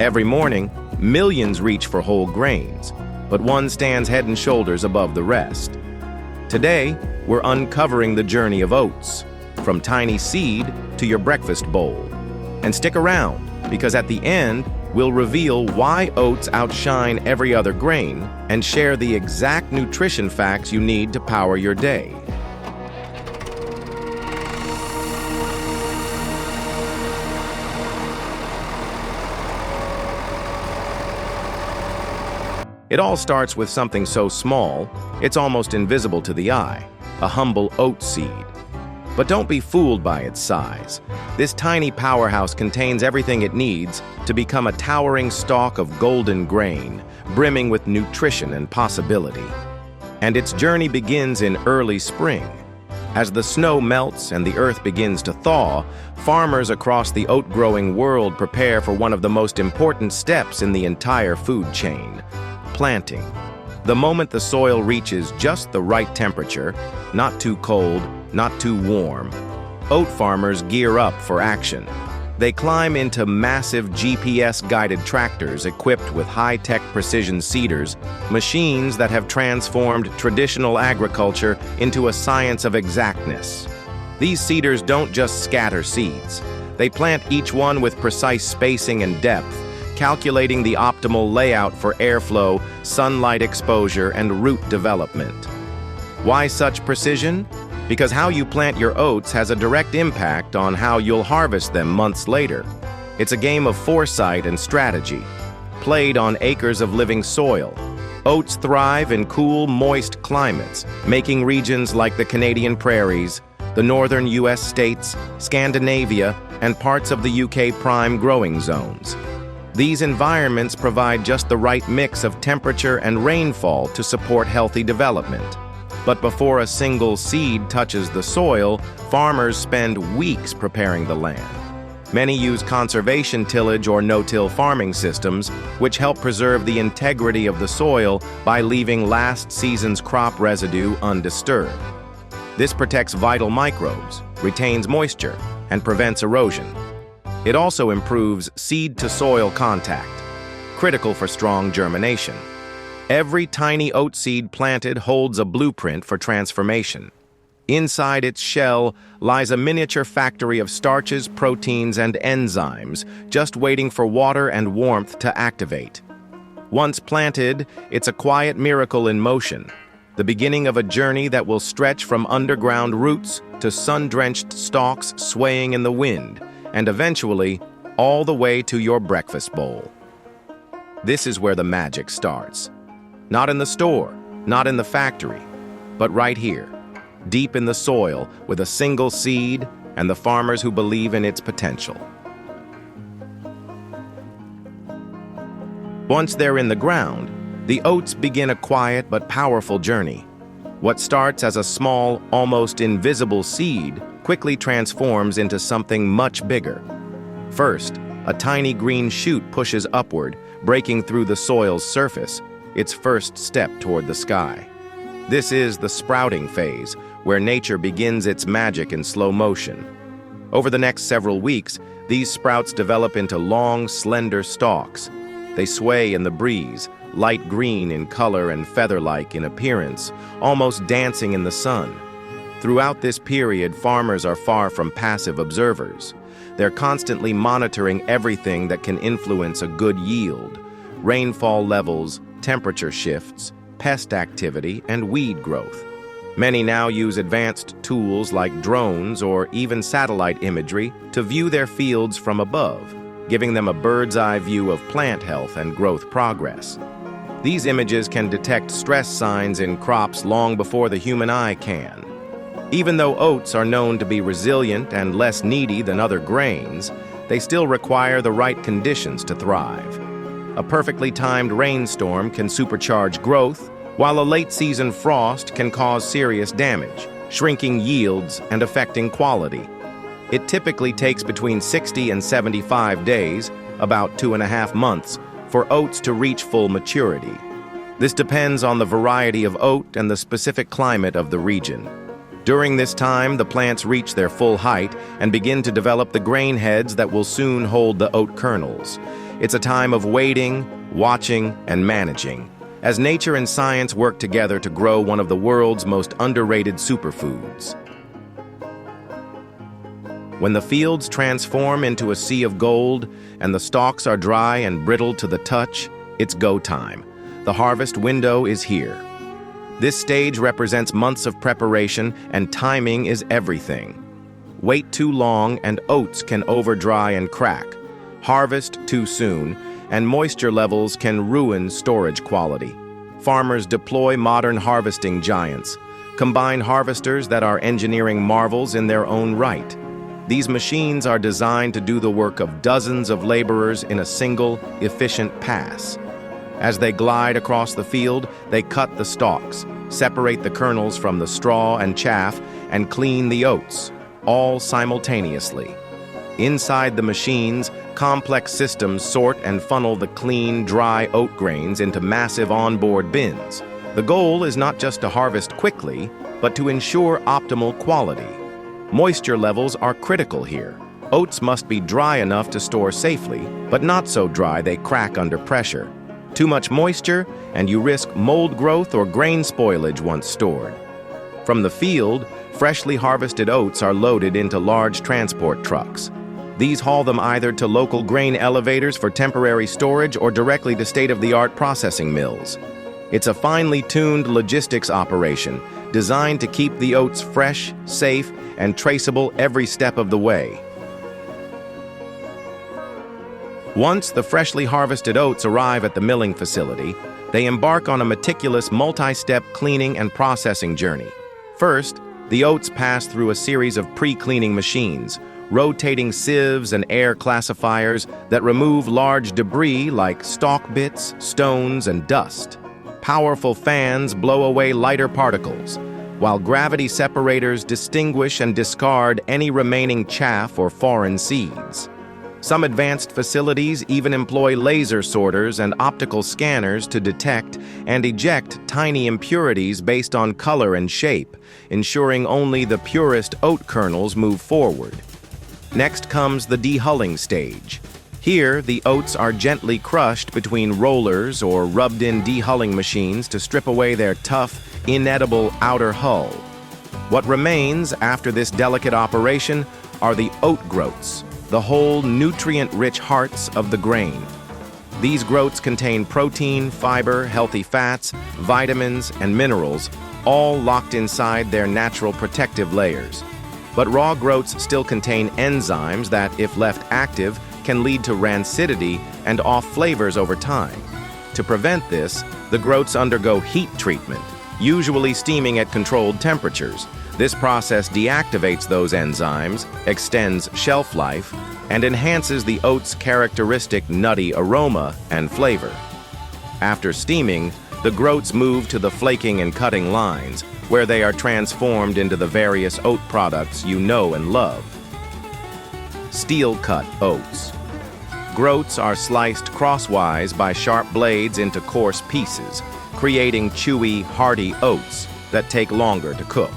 Every morning, millions reach for whole grains, but one stands head and shoulders above the rest. Today, we're uncovering the journey of oats, from tiny seed to your breakfast bowl. And stick around, because at the end, we'll reveal why oats outshine every other grain and share the exact nutrition facts you need to power your day. It all starts with something so small, it's almost invisible to the eye, a humble oat seed. But don't be fooled by its size. This tiny powerhouse contains everything it needs to become a towering stalk of golden grain, brimming with nutrition and possibility. And its journey begins in early spring. As the snow melts and the earth begins to thaw, farmers across the oat-growing world prepare for one of the most important steps in the entire food chain: planting. The moment the soil reaches just the right temperature, not too cold, not too warm, oat farmers gear up for action. They climb into massive GPS-guided tractors equipped with high-tech precision seeders, machines that have transformed traditional agriculture into a science of exactness. These seeders don't just scatter seeds. They plant each one with precise spacing and depth, calculating the optimal layout for airflow, sunlight exposure, and root development. Why such precision? Because how you plant your oats has a direct impact on how you'll harvest them months later. It's a game of foresight and strategy, played on acres of living soil. Oats thrive in cool, moist climates, making regions like the Canadian prairies, the northern U.S. states, Scandinavia, and parts of the U.K. prime growing zones. These environments provide just the right mix of temperature and rainfall to support healthy development. But before a single seed touches the soil, farmers spend weeks preparing the land. Many use conservation tillage or no-till farming systems, which help preserve the integrity of the soil by leaving last season's crop residue undisturbed. This protects vital microbes, retains moisture, and prevents erosion. It also improves seed-to-soil contact, critical for strong germination. Every tiny oat seed planted holds a blueprint for transformation. Inside its shell lies a miniature factory of starches, proteins, and enzymes, just waiting for water and warmth to activate. Once planted, it's a quiet miracle in motion, the beginning of a journey that will stretch from underground roots to sun-drenched stalks swaying in the wind, and eventually, all the way to your breakfast bowl. This is where the magic starts. Not in the store, not in the factory, but right here, deep in the soil with a single seed and the farmers who believe in its potential. Once they're in the ground, the oats begin a quiet but powerful journey. What starts as a small, almost invisible seed quickly transforms into something much bigger. First, a tiny green shoot pushes upward, breaking through the soil's surface, its first step toward the sky. This is the sprouting phase, where nature begins its magic in slow motion. Over the next several weeks, these sprouts develop into long, slender stalks. They sway in the breeze, light green in color and feather-like in appearance, almost dancing in the sun. Throughout this period, farmers are far from passive observers. They're constantly monitoring everything that can influence a good yield: rainfall levels, temperature shifts, pest activity, and weed growth. Many now use advanced tools like drones or even satellite imagery to view their fields from above, giving them a bird's-eye view of plant health and growth progress. These images can detect stress signs in crops long before the human eye can. Even though oats are known to be resilient and less needy than other grains, they still require the right conditions to thrive. A perfectly timed rainstorm can supercharge growth, while a late-season frost can cause serious damage, shrinking yields and affecting quality. It typically takes between 60 and 75 days, about 2.5 months, for oats to reach full maturity. This depends on the variety of oat and the specific climate of the region. During this time, the plants reach their full height and begin to develop the grain heads that will soon hold the oat kernels. It's a time of waiting, watching, and managing, as nature and science work together to grow one of the world's most underrated superfoods. When the fields transform into a sea of gold and the stalks are dry and brittle to the touch, it's go time. The harvest window is here. This stage represents months of preparation, and timing is everything. Wait too long and oats can overdry and crack. Harvest too soon, and moisture levels can ruin storage quality. Farmers deploy modern harvesting giants, combine harvesters that are engineering marvels in their own right. These machines are designed to do the work of dozens of laborers in a single, efficient pass. As they glide across the field, they cut the stalks, separate the kernels from the straw and chaff, and clean the oats, all simultaneously. Inside the machines, complex systems sort and funnel the clean, dry oat grains into massive onboard bins. The goal is not just to harvest quickly, but to ensure optimal quality. Moisture levels are critical here. Oats must be dry enough to store safely, but not so dry they crack under pressure. Too much moisture, and you risk mold growth or grain spoilage once stored. From the field, freshly harvested oats are loaded into large transport trucks. These haul them either to local grain elevators for temporary storage or directly to state-of-the-art processing mills. It's a finely tuned logistics operation designed to keep the oats fresh, safe, and traceable every step of the way. Once the freshly harvested oats arrive at the milling facility, they embark on a meticulous multi-step cleaning and processing journey. First, the oats pass through a series of pre-cleaning machines, rotating sieves and air classifiers that remove large debris like stalk bits, stones, and dust. Powerful fans blow away lighter particles, while gravity separators distinguish and discard any remaining chaff or foreign seeds. Some advanced facilities even employ laser sorters and optical scanners to detect and eject tiny impurities based on color and shape, ensuring only the purest oat kernels move forward. Next comes the dehulling stage. Here, the oats are gently crushed between rollers or rubbed-in dehulling machines to strip away their tough, inedible outer hull. What remains after this delicate operation are the oat groats, the whole nutrient-rich hearts of the grain. These groats contain protein, fiber, healthy fats, vitamins, and minerals, all locked inside their natural protective layers. But raw groats still contain enzymes that, if left active, can lead to rancidity and off flavors over time. To prevent this, the groats undergo heat treatment, usually steaming at controlled temperatures. This process deactivates those enzymes, extends shelf life, and enhances the oat's characteristic nutty aroma and flavor. After steaming, the groats move to the flaking and cutting lines, where they are transformed into the various oat products you know and love. Steel-cut oats. Groats are sliced crosswise by sharp blades into coarse pieces, creating chewy, hearty oats that take longer to cook.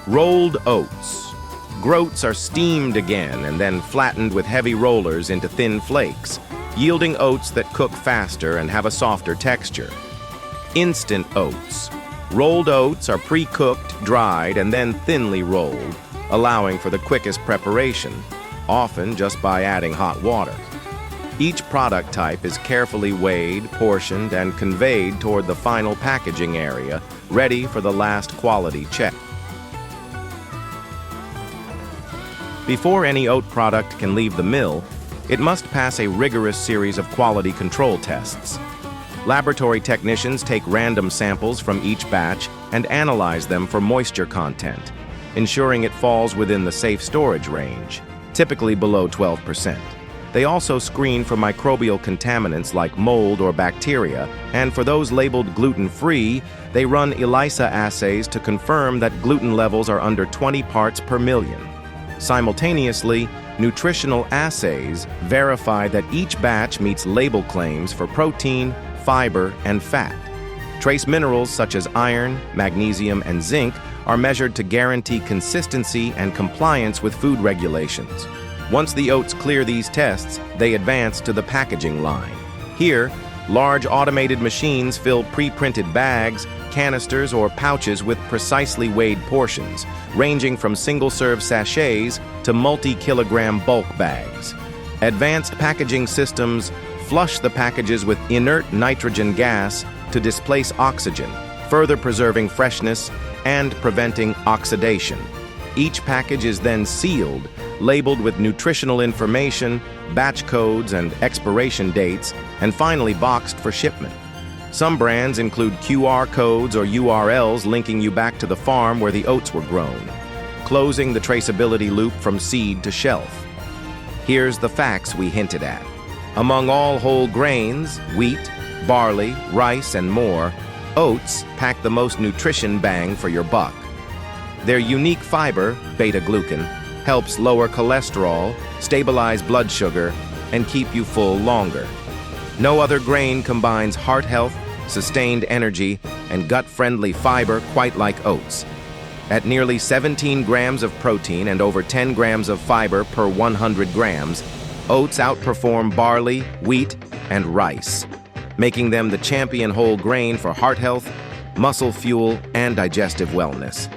Rolled oats. Groats are steamed again and then flattened with heavy rollers into thin flakes, yielding oats that cook faster and have a softer texture. Instant oats. Rolled oats are pre-cooked, dried, and then thinly rolled, allowing for the quickest preparation, often just by adding hot water. Each product type is carefully weighed, portioned, and conveyed toward the final packaging area, ready for the last quality check. Before any oat product can leave the mill, it must pass a rigorous series of quality control tests. Laboratory technicians take random samples from each batch and analyze them for moisture content, ensuring it falls within the safe storage range, typically below 12%. They also screen for microbial contaminants like mold or bacteria, and for those labeled gluten-free, they run ELISA assays to confirm that gluten levels are under 20 parts per million. Simultaneously, nutritional assays verify that each batch meets label claims for protein, fiber, and fat. Trace minerals such as iron, magnesium, and zinc are measured to guarantee consistency and compliance with food regulations. Once the oats clear these tests, they advance to the packaging line. Here, large automated machines fill pre-printed bags, canisters, or pouches with precisely weighed portions, ranging from single-serve sachets to multi-kilogram bulk bags. Advanced packaging systems flush the packages with inert nitrogen gas to displace oxygen, further preserving freshness and preventing oxidation. Each package is then sealed, labeled with nutritional information, batch codes, and expiration dates, and finally boxed for shipment. Some brands include QR codes or URLs linking you back to the farm where the oats were grown, closing the traceability loop from seed to shelf. Here's the facts we hinted at. Among all whole grains, wheat, barley, rice, and more, oats pack the most nutrition bang for your buck. Their unique fiber, beta-glucan, helps lower cholesterol, stabilize blood sugar, and keep you full longer. No other grain combines heart health, sustained energy, and gut-friendly fiber quite like oats. At nearly 17 grams of protein and over 10 grams of fiber per 100 grams, oats outperform barley, wheat, and rice, making them the champion whole grain for heart health, muscle fuel, and digestive wellness.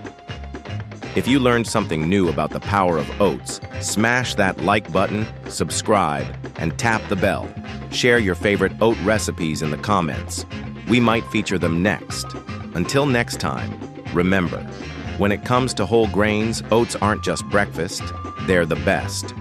If you learned something new about the power of oats, smash that like button, subscribe, and tap the bell. Share your favorite oat recipes in the comments. We might feature them next. Until next time, remember, when it comes to whole grains, oats aren't just breakfast, they're the best.